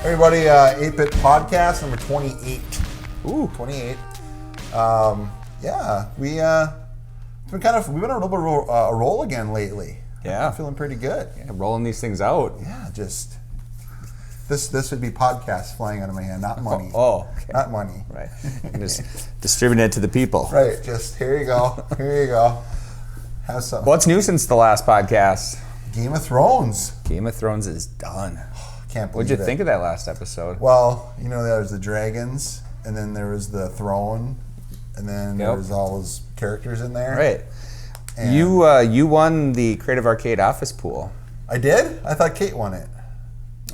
Everybody, 8-Bit Podcast, number 28. Ooh. 28. Yeah, we've been on a little bit of a roll again lately. Yeah. I'm feeling pretty good. Yeah, rolling these things out. Yeah, just, this would be podcasts flying out of my hand, not money. Oh, okay. Not money. Right. And just distributing it to the people. Right, just, here you go, here you go. Have some. What's new since the last podcast? Game of Thrones. Game of Thrones is done. Can't believe What'd you it. think of that last episode? Well, you know, there was the dragons, and then there was the throne, and then there was all those characters in there. Right. And You won the Creative Arcade Office Pool. I did? I thought Kate won it.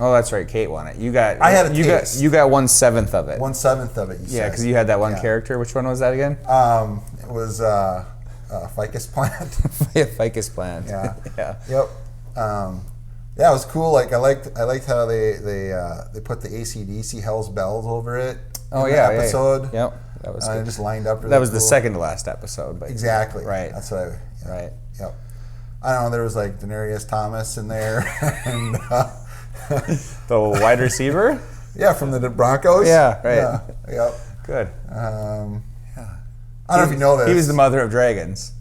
Oh, that's right. Kate won it. You got. I had a you taste. Got 1/7 of it. 1/7 of it, you said. Yeah, because you had that one Yeah. character. Which one was that again? It was ficus plant. Ficus plant. Yeah. Yeah. Yep. Yeah, it was cool. Like I liked how they put the AC/DC Hell's Bells over it. Oh in the yeah. episode. Yeah. Yep. That was It good. just lined up. Really That was the cool. second to last episode. But Exactly. Right. That's what I. Yeah. Right. Yep. I don't know. There was like Daenerys Thomas in there, and The wide receiver. yeah, from the Broncos. Yeah, right. Yeah, yep. Good. I don't know if you know this. He was the mother of dragons.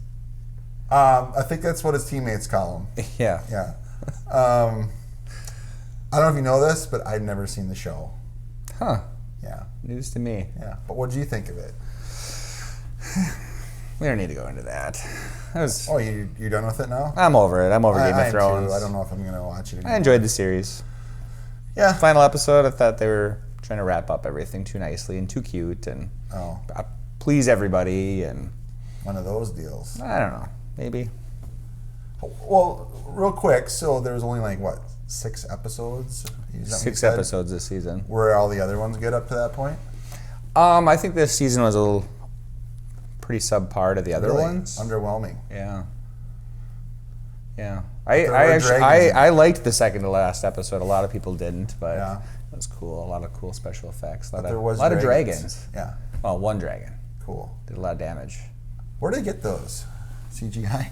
I think that's what his teammates call him. Yeah. Yeah. I don't know if you know this, but I'd never seen the show. Huh. Yeah. News to me. Yeah. But what did you think of it? We don't need to go into that. Oh, you're done with it now? I'm over it. I'm over Game I of am Thrones. too. I don't know if I'm gonna watch it anymore. I enjoyed the series. Yeah. Final episode, I thought they were trying to wrap up everything too nicely and too cute and Oh, please everybody and one of those deals. I don't know. Maybe. Well, real quick. So there was only like what 6 episodes? Is that what you 6 said? episodes this season. Were all the other ones good up to that point? I think this season was a little pretty subpar to the other Really? ones. Underwhelming. Yeah. Yeah. There were I actually dragons in I liked the second to last episode. A lot of people didn't, but Yeah. it was cool. A lot of cool special effects. A lot, There of, was lot of dragons. dragons. Yeah. Well, one dragon. Cool. Did a lot of damage. Where did they get those? CGI.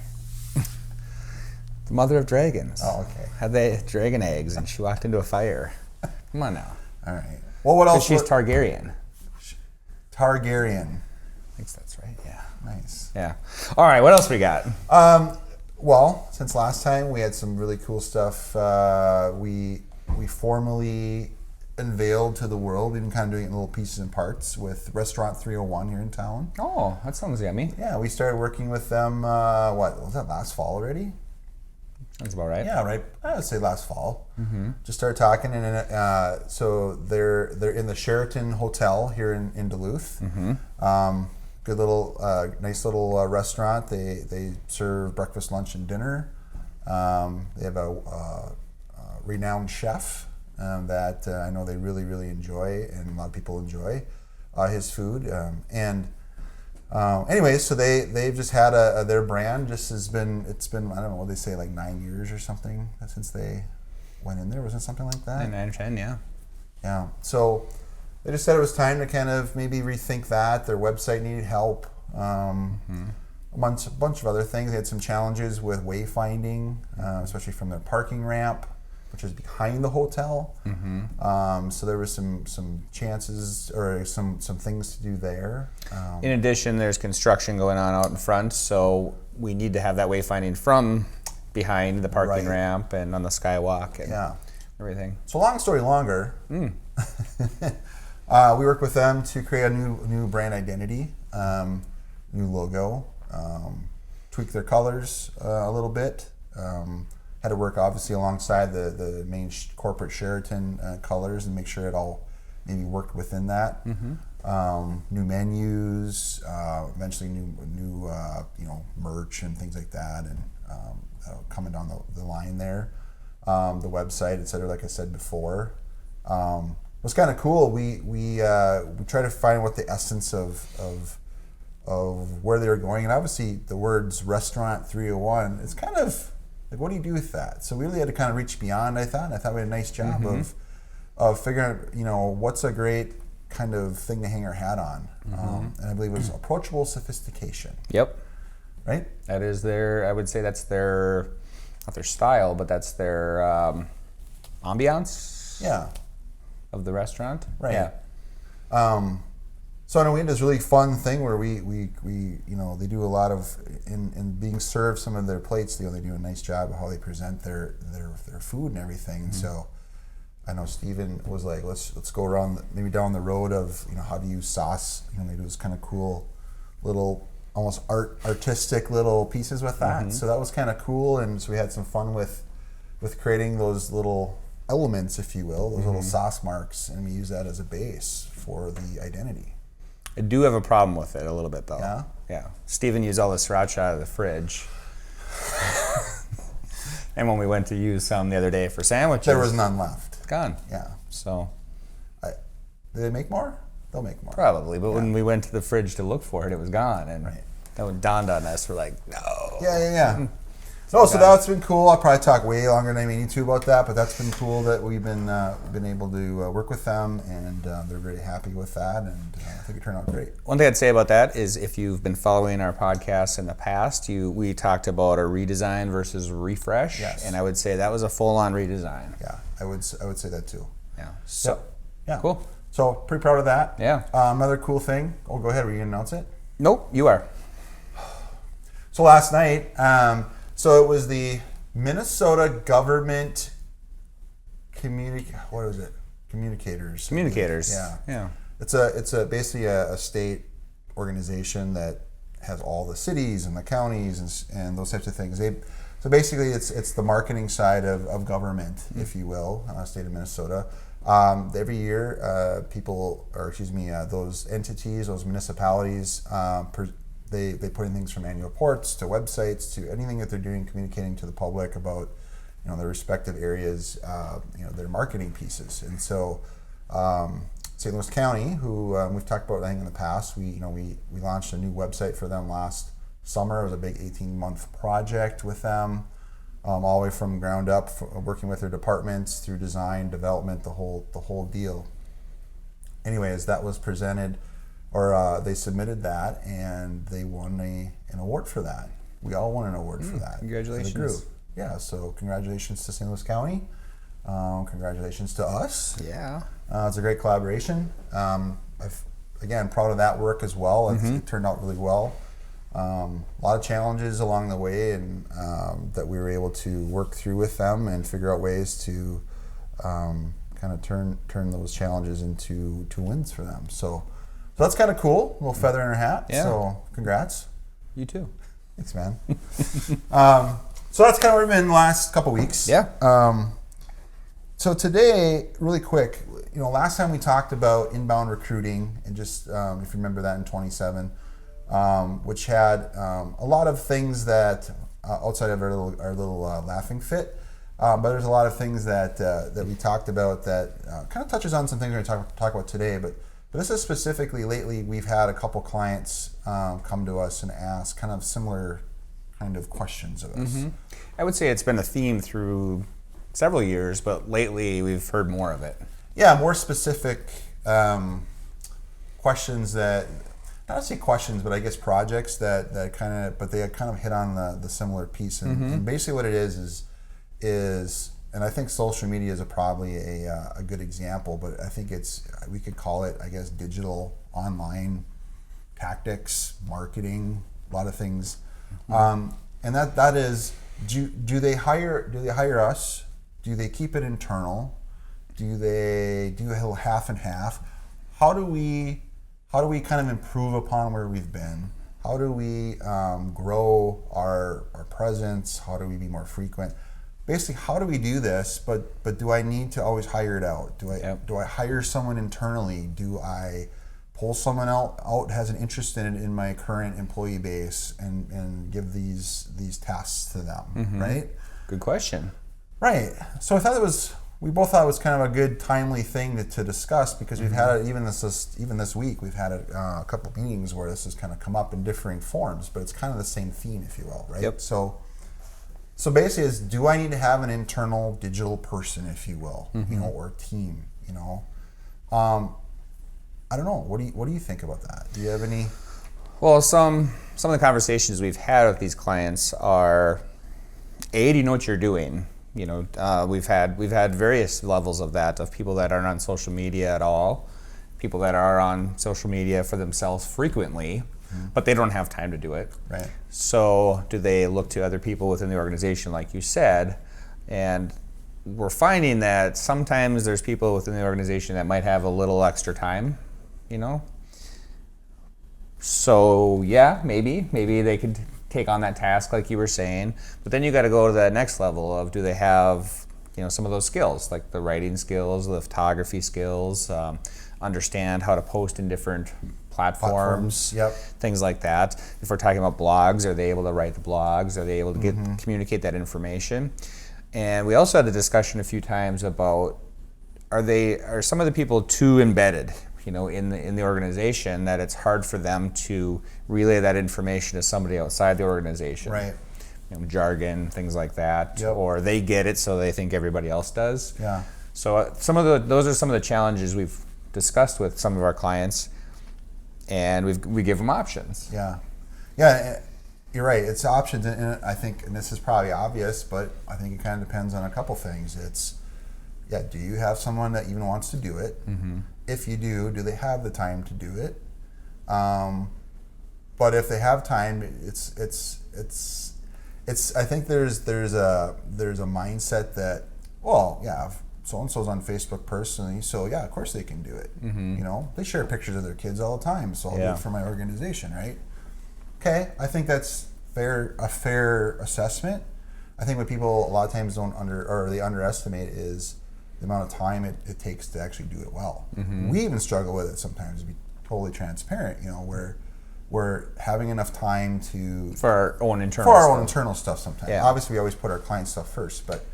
The mother of dragons. Oh, okay. Had they dragon eggs and she walked into a fire. Come on now. All right. Well, what else? She's Targaryen. Targaryen. I think that's right. Yeah. Nice. Yeah. All right. What else we got? Well, since last time we had some really cool stuff. We formally unveiled to the world. We've been kind of doing it in little pieces and parts with Restaurant 301 here in town. Oh, that sounds yummy. Yeah, we started working with them. What was that? Last fall already? That's about right. Yeah, right. I would say last fall. Mm-hmm. Just started talking, and so they're in the Sheraton Hotel here in Duluth. Mm-hmm. Good little, nice little restaurant. They serve breakfast, lunch, and dinner. They have a renowned chef that I know they really, really enjoy, and a lot of people enjoy his food. Anyways, so they've just had their brand just it's been I don't know what they say, like 9 years or something since they went in there. Wasn't it something like that? 9 or 10, yeah. Yeah. So they just said it was time to kind of maybe rethink that. Their website needed help. A bunch of other things. They had some challenges with wayfinding, especially from their parking ramp, which is behind the hotel. Mm-hmm. So there was some chances or some things to do there. In addition, there's construction going on out in front, so we need to have that wayfinding from behind the parking Right. ramp and on the skywalk and everything. So long story longer, we worked with them to create a new brand identity, new logo, tweak their colors a little bit. Had to work obviously alongside the main corporate Sheraton colors and make sure it all maybe worked within that. Mm-hmm. New menus, eventually new merch and things like that, and coming down the line there. The website, et cetera, like I said before. It was kind of cool. We try to find what the essence of where they were going, and obviously the words Restaurant 301. It's kind of like, what do you do with that? So we really had to kind of reach beyond. I thought we had a nice job of figuring out, what's a great kind of thing to hang our hat on, and I believe it was approachable sophistication. Yep. Right. That is their, I would say that's their, not their style, but that's their ambiance. Yeah. of the restaurant. Right. Yeah. So I know we had this really fun thing where we they do a lot of in being served some of their plates. They do a nice job of how they present their food and everything. And so I know Steven was like, let's go around maybe down the road of how to use sauce. They do this kind of cool little almost artistic little pieces with that. So that was kind of cool, and so we had some fun with creating those little elements, if you will, those little sauce marks, and we use that as a base for the identity. I do have a problem with it a little bit, though. Yeah? Yeah. Steven used all the sriracha out of the fridge. And when we went to use some the other day for sandwiches, There was none left. gone. Yeah. So Do they make more? They'll make more. probably, but when we went to the fridge to look for it, it was gone, and Right. that one dawned on us. We're like, no. Yeah. No, so that's been cool. I'll probably talk way longer than I need to about that, but that's been cool that we've been able to work with them, and they're very happy with that, and I think it turned out great. One thing I'd say about that is if you've been following our podcast in the past, we talked about a redesign versus refresh, Yes. and I would say that was a full-on redesign. Yeah, I would say that too. Yeah. So Yeah. cool. So pretty proud of that. Yeah. Another cool thing. Oh, go ahead. Were you gonna announce it? Nope, you are. So last night, so it was the Minnesota Government Communicators. Communicators. Yeah. Yeah. It's basically a state organization that has all the cities and the counties and those types of things. So basically, it's the marketing side of government, if you will, state of Minnesota. Every year, those entities, those municipalities, they put in things from annual reports to websites to anything that they're doing, communicating to the public about their respective areas, their marketing pieces. And so St. Louis County, who we've talked about I think in the past, we launched a new website for them last summer. It was a big 18-month project with them, all the way from ground up, working with their departments through design, development, the whole deal. Anyways, that was presented, or they submitted that, and they won an award for that. We all won an award for that. Congratulations. For the group. Yeah, so congratulations to St. Louis County. Congratulations to us. Yeah. It's a great collaboration. Again, proud of that work as well. It turned out really well. A lot of challenges along the way, and that we were able to work through with them and figure out ways to kind of turn those challenges into wins for them. So that's kind of cool. A little feather in our hat. Yeah. So congrats. You too. Thanks, man. So that's kind of where we've been in the last couple weeks. Yeah. So today, really quick, last time we talked about inbound recruiting, and just if you remember that in 27, which had a lot of things that outside of our little laughing fit, but there's a lot of things that we talked about that kind of touches on some things we're going to talk about today. But this is specifically lately, we've had a couple clients come to us and ask kind of similar kind of questions of us. I would say it's been a theme through several years, but lately we've heard more of it. Yeah, more specific questions that, not to say questions, but I guess projects that kind of, but they kind of hit on the similar piece. And basically what it is, and I think social media is probably a good example, but I think we could call it, I guess, digital online tactics, marketing, a lot of things. And that is, do they hire us? Do they keep it internal? Do they do a little half and half? How do we kind of improve upon where we've been? How do we grow our presence? How do we be more frequent? Basically, how do we do this? But do I need to always hire it out? Do I hire someone internally? Do I pull someone out has an interest in it in my current employee base and give these tasks to them? Right? Good question. Right. So I thought we both thought it was kind of a good, timely thing to discuss, because we've had it even this week. We've had a couple of meetings where this has kind of come up in differing forms, but it's kind of the same theme, if you will, right? Yep. So basically, do I need to have an internal digital person, if you will, or team? I don't know. What do you think about that? Do you have any? Well, some of the conversations we've had with these clients are, A, do you know what you're doing? We've had various levels of that, of people that aren't on social media at all, people that are on social media for themselves frequently, but they don't have time to do it. Right. So do they look to other people within the organization, like you said? And we're finding that sometimes there's people within the organization that might have a little extra time, So yeah, maybe they could take on that task like you were saying, but then you got to go to that next level of, do they have some of those skills, like the writing skills, the photography skills, understand how to post in different platforms. Yep. Things like that. If we're talking about blogs, are they able to write the blogs? Are they able to communicate that information? And we also had the discussion a few times about, are some of the people too embedded in the organization, that it's hard for them to relay that information to somebody outside the organization. Right. Jargon, things like that. Yep. Or they get it, so they think everybody else does. Yeah. So those are some of the challenges we've discussed with some of our clients, and we give them options. Yeah. Yeah, you're right. It's options, and I think, and this is probably obvious, but I think it kind of depends on a couple things. It's, do you have someone that even wants to do it? If you do they have the time to do it? But if they have time, it's I think there's a mindset that, well, yeah, if so-and-so's on Facebook personally, so yeah, of course they can do it. They share pictures of their kids all the time, so I'll do it for my organization, right? Okay, I think that's a fair assessment. I think what people a lot of times they underestimate is the amount of time it takes to actually do it well. We even struggle with it sometimes, to be totally transparent, where we're having enough time for our own internal stuff sometimes. Yeah. Obviously, we always put our client stuff first, but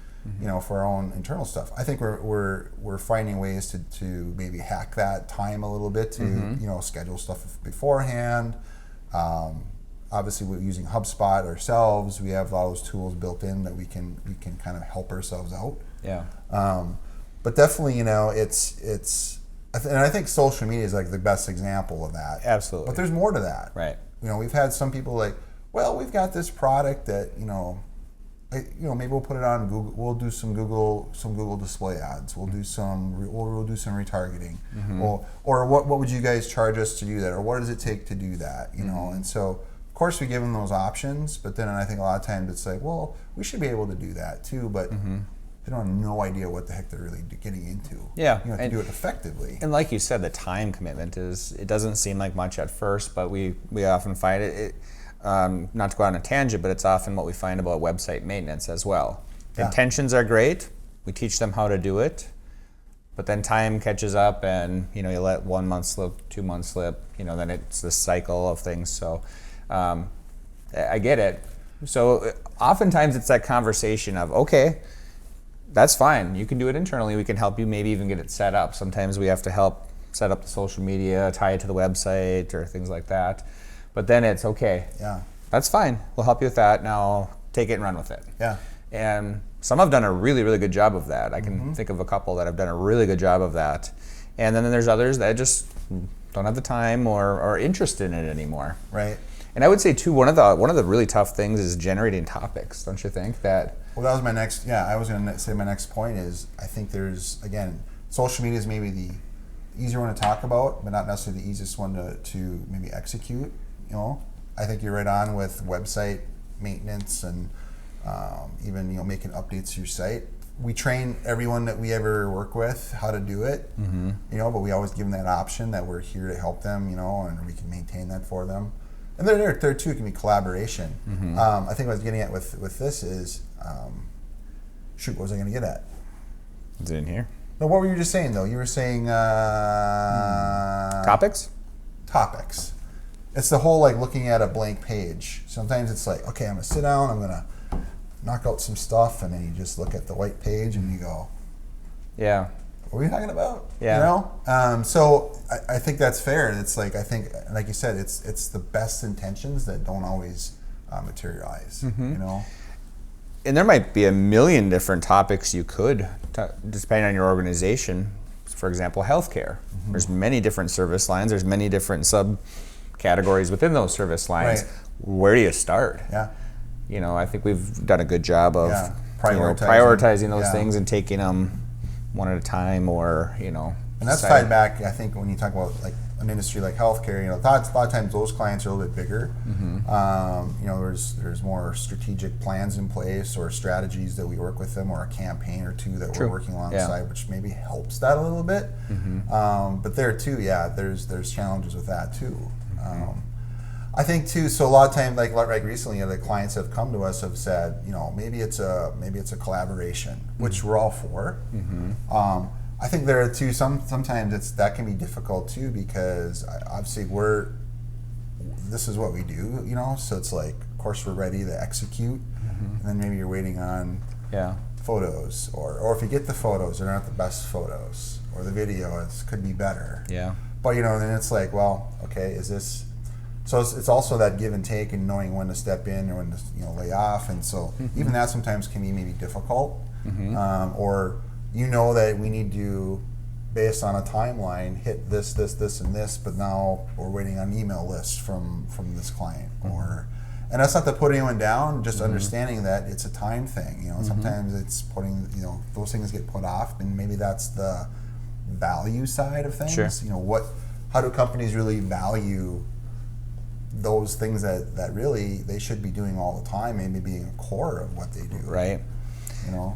for our own internal stuff, I think we're finding ways to maybe hack that time a little bit to schedule stuff beforehand. Obviously, we're using HubSpot ourselves. We have all those tools built in that we can kind of help ourselves out. Yeah. But definitely, and I think social media is like the best example of that. Absolutely. But there's more to that. Right. We've had some people like, well, we've got this product that, maybe we'll put it on Google. We'll do some Google display ads. We'll do some retargeting. Or what would you guys charge us to do that? Or what does it take to do that? And so, of course, we give them those options. But then I think a lot of times it's like, well, we should be able to do that too. But they don't have no idea what the heck they're really getting into. Yeah. You have to do it effectively. And like you said, the time commitment it doesn't seem like much at first, but we often find it not to go on a tangent, but it's often what we find about website maintenance as well. Yeah. Intentions are great. We teach them how to do it, but then time catches up, and you let 1 month slip, 2 months slip, then it's this cycle of things. So I get it. So oftentimes it's that conversation of, okay, that's fine. You can do it internally. We can help you maybe even get it set up. Sometimes we have to help set up the social media, tie it to the website or things like that. But then it's okay. Yeah. That's fine. We'll help you with that. Now take it and run with it. Yeah. And some have done a really, really good job of that. I can think of a couple that have done a really good job of that. And then there's others that just don't have the time or interest in it anymore. Right. And I would say too, one of the really tough things is generating topics. Don't you think that? Well, that was my next. Yeah, I was going to say my next point is I think there's, again, social media is maybe the easier one to talk about, but not necessarily the easiest one to maybe execute. I think you're right on with website maintenance and even making updates to your site. We train everyone that we ever work with how to do it. But we always give them that option that we're here to help them. And we can maintain that for them. And there too can be collaboration. I think what I was getting at with this is, what was I going to get at? Is it in here? No, what were you just saying though? You were saying Topics. Topics. It's the whole looking at a blank page. Sometimes it's like, okay, I'm gonna sit down, I'm gonna knock out some stuff, and then you just look at the white page and you go, yeah, what are we talking about? Yeah. So I think that's fair. And it's I think, like you said, it's the best intentions that don't always materialize. And there might be a million different topics you could, depending on your organization. For example, healthcare. There's many different service lines. There's many different subcategories within those service lines. Right. Where do you start? Yeah. I think we've done a good job of prioritizing those Yeah. things and taking them one at a time, or And that's deciding- tied back, I think, when you talk about like an industry like healthcare. A lot of times those clients are a little bit bigger. There's more strategic plans in place or strategies that we work with them, or a campaign or two that True. we're working Yeah. alongside, which maybe helps that a little bit. But there too, there's challenges with that too. I think too. So a lot of times, like recently, the clients have come to us have said, maybe it's a collaboration, which we're all for. I think there are too sometimes that can be difficult too, because obviously this is what we do, so it's like, of course we're ready to execute, and then maybe you're waiting on photos, or if you get the photos, they're not the best photos, or the video could be better. But then it's like, well, okay, is this? So it's also that give and take, and knowing when to step in or when to lay off, and so even that sometimes can be maybe difficult, or that we need to, based on a timeline, hit this, and this, but now we're waiting on email lists from this client, and that's not to put anyone down, just understanding that it's a time thing. Sometimes it's putting, those things get put off, and maybe that's the value side of things. Sure. How do companies really value those things that really they should be doing all the time, maybe being a core of what they do. Right.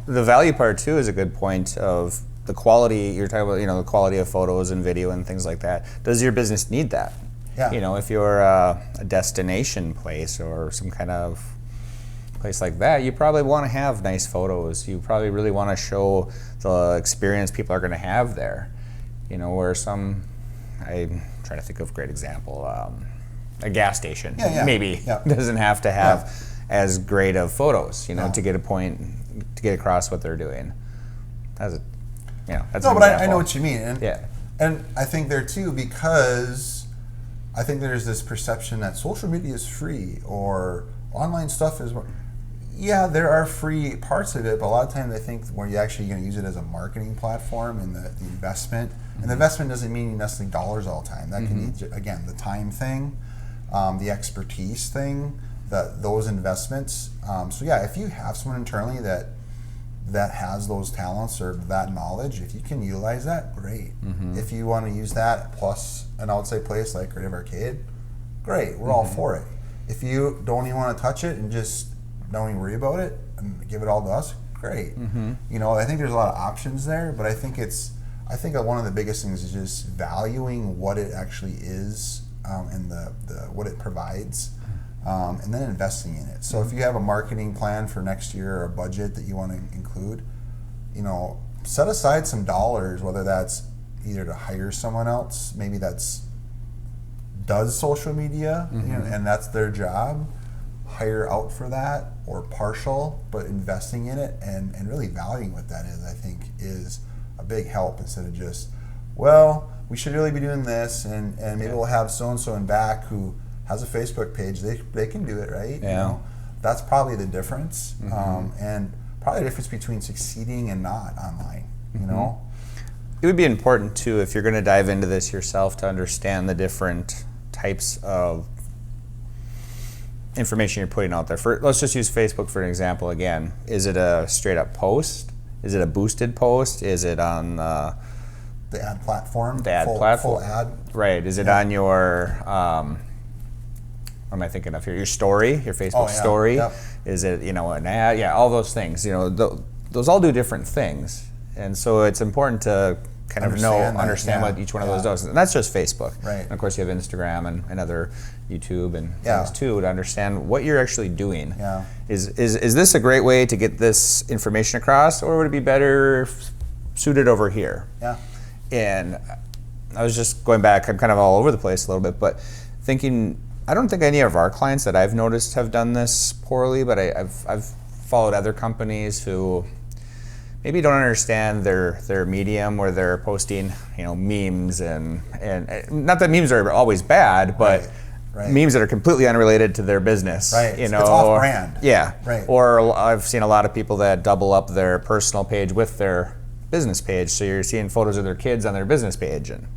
The value part too is a good point of the quality. You're talking about, the quality of photos and video and things like that. Does your business need that? Yeah. If you're a destination place or some kind of place like that, you probably want to have nice photos. You probably really want to show the experience people are going to have there. Where I'm trying to think of a great example. A gas station maybe doesn't have to have as great of photos, to get to get across what they're doing. That's no, but I know what you mean, and and I think there too, because I think there's this perception that social media is free or online stuff is. Yeah, there are free parts of it, but a lot of times I think where you're actually going to use it as a marketing platform, and the investment, and the investment doesn't mean necessarily dollars all the time. That can be, again, the time thing, the expertise thing, those investments. If you have someone internally that has those talents or that knowledge, if you can utilize that, great. If you want to use that plus an outside place like Creative Arcade, great. We're all for it. If you don't even want to touch it and just don't even worry about it and give it all to us, great. I think there's a lot of options there, but I think that one of the biggest things is just valuing what it actually is, and the what it provides, and then investing in it. So if you have a marketing plan for next year or a budget that you want to include, set aside some dollars, whether that's either to hire someone else, maybe does social media, and that's their job, hire out for that, or partial, but investing in it and really valuing what that is, I think, is a big help, instead of just, we should really be doing this, and maybe we'll have so-and-so in back who has a Facebook page, they can do it, right? That's probably the difference, and probably the difference between succeeding and not online, It would be important too, if you're going to dive into this yourself, to understand the different types of information you're putting out there. Let's just use Facebook for an example again. Is it a straight up post? Is it a boosted post? Is it on the ad platform? Full ad. Right. Is it on your what am I thinking of here? Your story, your Facebook story. Yep. Is it an ad? Yeah, all those things. Those all do different things, and so it's important to kind of understand what each one of those does. And that's just Facebook. Right. And of course you have Instagram and other YouTube and things too, to understand what you're actually doing. Yeah. Is this a great way to get this information across, or would it be better suited over here? Yeah. And I was just going back, I'm kind of all over the place a little bit, but thinking, I don't think any of our clients that I've noticed have done this poorly, but I've followed other companies who maybe don't understand their medium, where they're posting, memes and not that memes are always bad, but memes that are completely unrelated to their business. Right. It's off brand. Yeah. Right. Or I've seen a lot of people that double up their personal page with their business page, so you're seeing photos of their kids on their business page, and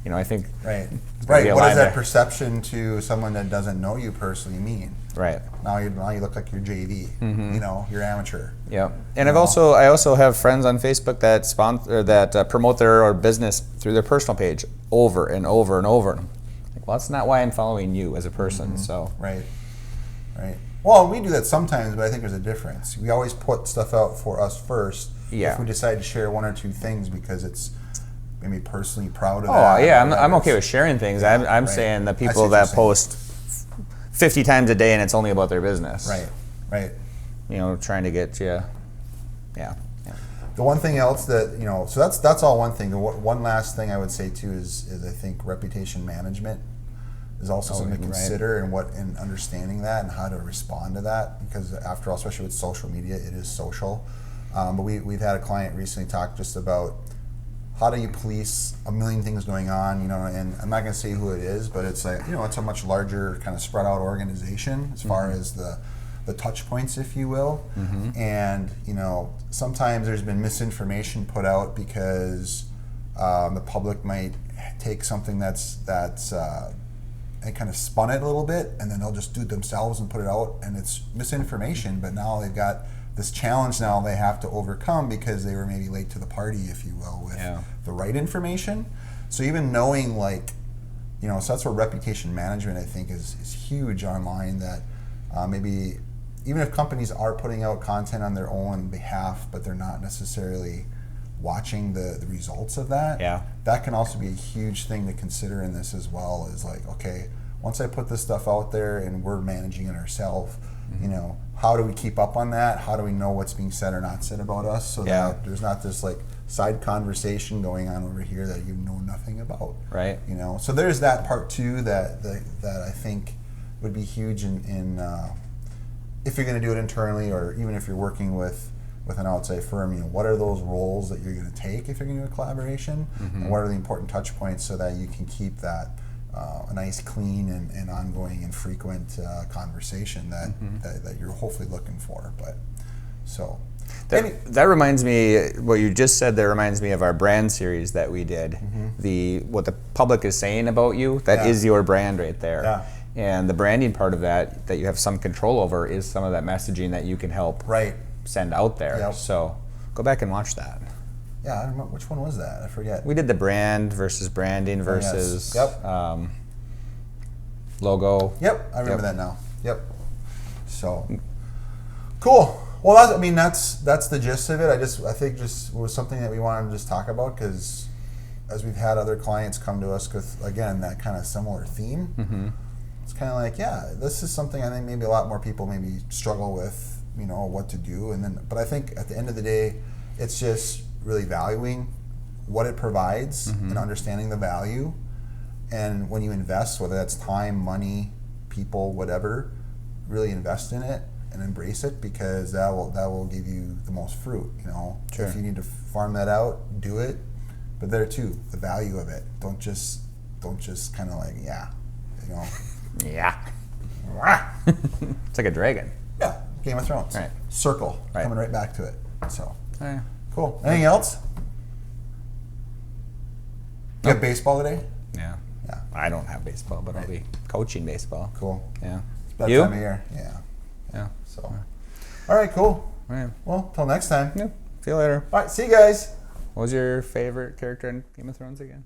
I think right. What does that perception to someone that doesn't know you personally mean? Right. Now you look like you're JV. You know, you're amateur. Yep. And I know? also have friends on Facebook that sponsor that promote their business through their personal page over and over and over. Like, well, that's not why I'm following you as a person. So Right. Well, we do that sometimes, but I think there's a difference. We always put stuff out for us first. Yeah. If we decide to share one or two things because it's maybe personally proud of oh that. yeah, or I'm okay whatever. with sharing things. Yeah, I'm right. saying the I see people what that you're saying. post 50 times a day and it's only about their business. Right. You know, trying to get you. Yeah. The one thing else that, you know, so that's all one thing. One last thing I would say too is I think reputation management is also something to right. consider, and understanding that and how to respond to that, because after all, especially with social media, it is social. But we've had a client recently talk just about how do you police a million things going on, you know, and I'm not going to say who it is, but it's like, you know, it's a much larger kind of spread out organization as far as the touch points, if you will. And, you know, sometimes there's been misinformation put out because the public might take something that's and kind of spun it a little bit, and then they'll just do it themselves and put it out, and it's misinformation, but now they've got this challenge now they have to overcome because they were maybe late to the party, if you will, with the right information. So even knowing, like, you know, so that's where reputation management, I think, is huge online, that maybe even if companies are putting out content on their own behalf, but they're not necessarily watching the results of that, that can also be a huge thing to consider in this as well. Is like, okay, once I put this stuff out there and we're managing it ourselves, you know, how do we keep up on that? How do we know what's being said or not said about us, so that there's not this like side conversation going on over here that you know nothing about, Right. You know, so there's that part too that I think would be huge in if you're going to do it internally, or even if you're working with an outside firm. You know, what are those roles that you're going to take if you're going to do a collaboration, and what are the important touch points so that you can keep that a nice, clean, and ongoing and frequent conversation that you're hopefully looking for. But so that reminds me, what you just said there reminds me of our brand series that we did. What the public is saying about you, that is your brand right there. And the branding part of that you have some control over is some of that messaging that you can help send out there. So go back and watch that. Yeah, I don't remember which one was that. I forget. We did the brand versus branding versus logo. Yep, I remember that now. Yep. So cool. Well, that's the gist of it. I think just was something that we wanted to just talk about, because as we've had other clients come to us with, again, that kind of similar theme, it's kind of like, this is something I think maybe a lot more people maybe struggle with, you know, what to do. But I think at the end of the day, it's just really valuing what it provides and understanding the value. And when you invest, whether that's time, money, people, whatever, really invest in it and embrace it, because that will give you the most fruit. You know, if you need to farm that out, do it. But there too, the value of it. Don't just kind of like, you know. It's like a dragon. Yeah, Game of Thrones. Right. Circle. Coming right back to it. So Yeah. cool. Anything else? You have baseball today? Yeah. Yeah. I don't have baseball, but I'll be coaching baseball. Cool. Yeah. It's that You? time of year. Yeah. Yeah. So, all right, cool. Yeah. Well, till next time. Yeah. See you later. All right, see you guys. What was your favorite character in Game of Thrones again?